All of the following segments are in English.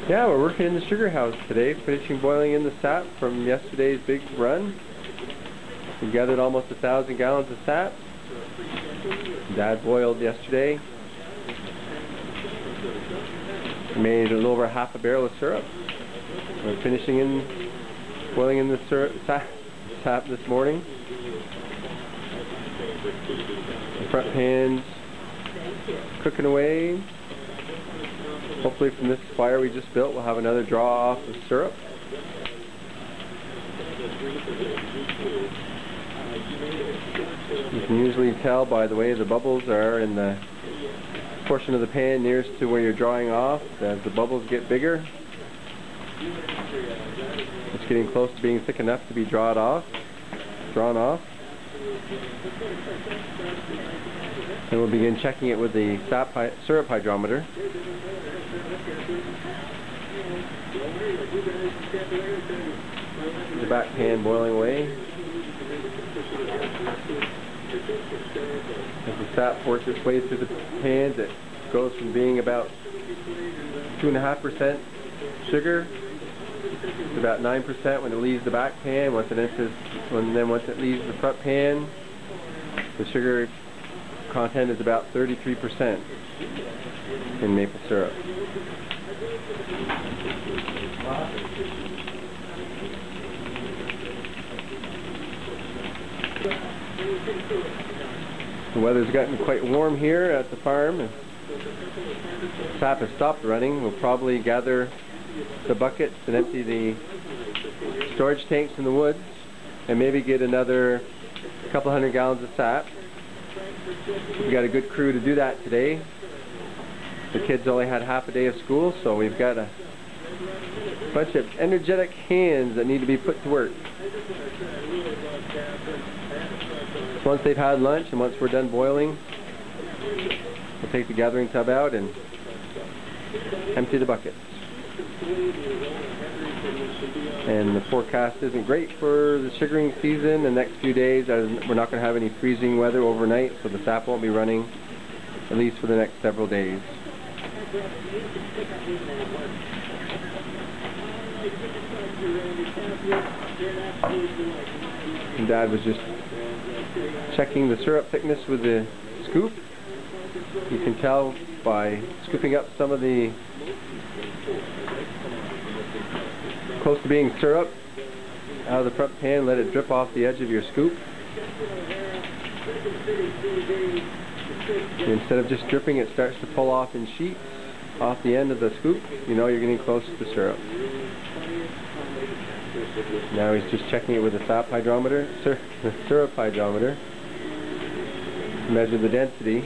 Yeah, we're working in the sugar house today, finishing boiling in the sap from yesterday's big run. We gathered almost 1,000 gallons of sap. Dad boiled yesterday. We made a little over half a barrel of syrup. We're finishing boiling in the sap this morning. The front pan's cooking away. Hopefully from this fire we just built we'll have another draw off of syrup. You can usually tell by the way the bubbles are in the portion of the pan nearest to where you're drawing off. As the bubbles get bigger, it's getting close to being thick enough to be drawn off. And we'll begin checking it with the syrup hydrometer. The back pan boiling away. As the sap works its way through the pans, it goes from being about 2.5% sugar to about 9% when it leaves the back pan. Once it leaves the front pan, the sugar content is about 33% in maple syrup. The weather's gotten quite warm here at the farm. The sap has stopped running. We'll probably gather the buckets and empty the storage tanks in the woods and maybe get another couple hundred gallons of sap. We've got a good crew to do that today. The kids only had half a day of school, so we've got a bunch of energetic hands that need to be put to work. Once they've had lunch and once we're done boiling, we'll take the gathering tub out and empty the buckets. And the forecast isn't great for the sugaring season the next few days, as we're not going to have any freezing weather overnight, so the sap won't be running at least for the next several days. And Dad was just checking the syrup thickness with the scoop. You can tell by scooping up some of the close to being syrup out of the front pan, let it drip off the edge of your scoop. Instead of just dripping, it starts to pull off in sheets off the end of the scoop. You know you're getting close to syrup. Now he's just checking it with the syrup hydrometer to measure the density.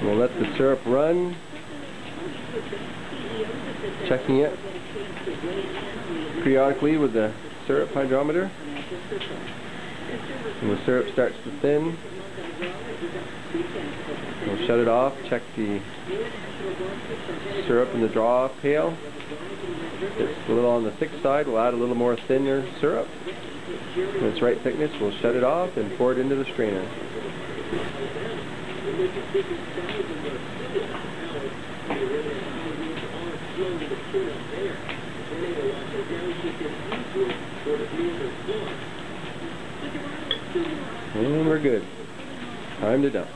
We'll let the syrup run, checking it periodically with the syrup hydrometer. When the syrup starts to thin, we'll shut it off, check the syrup in the draw-off pail. If it's a little on the thick side, we'll add a little more thinner syrup. When it's right thickness, we'll shut it off and pour it into the strainer. And we're good. Time to dump.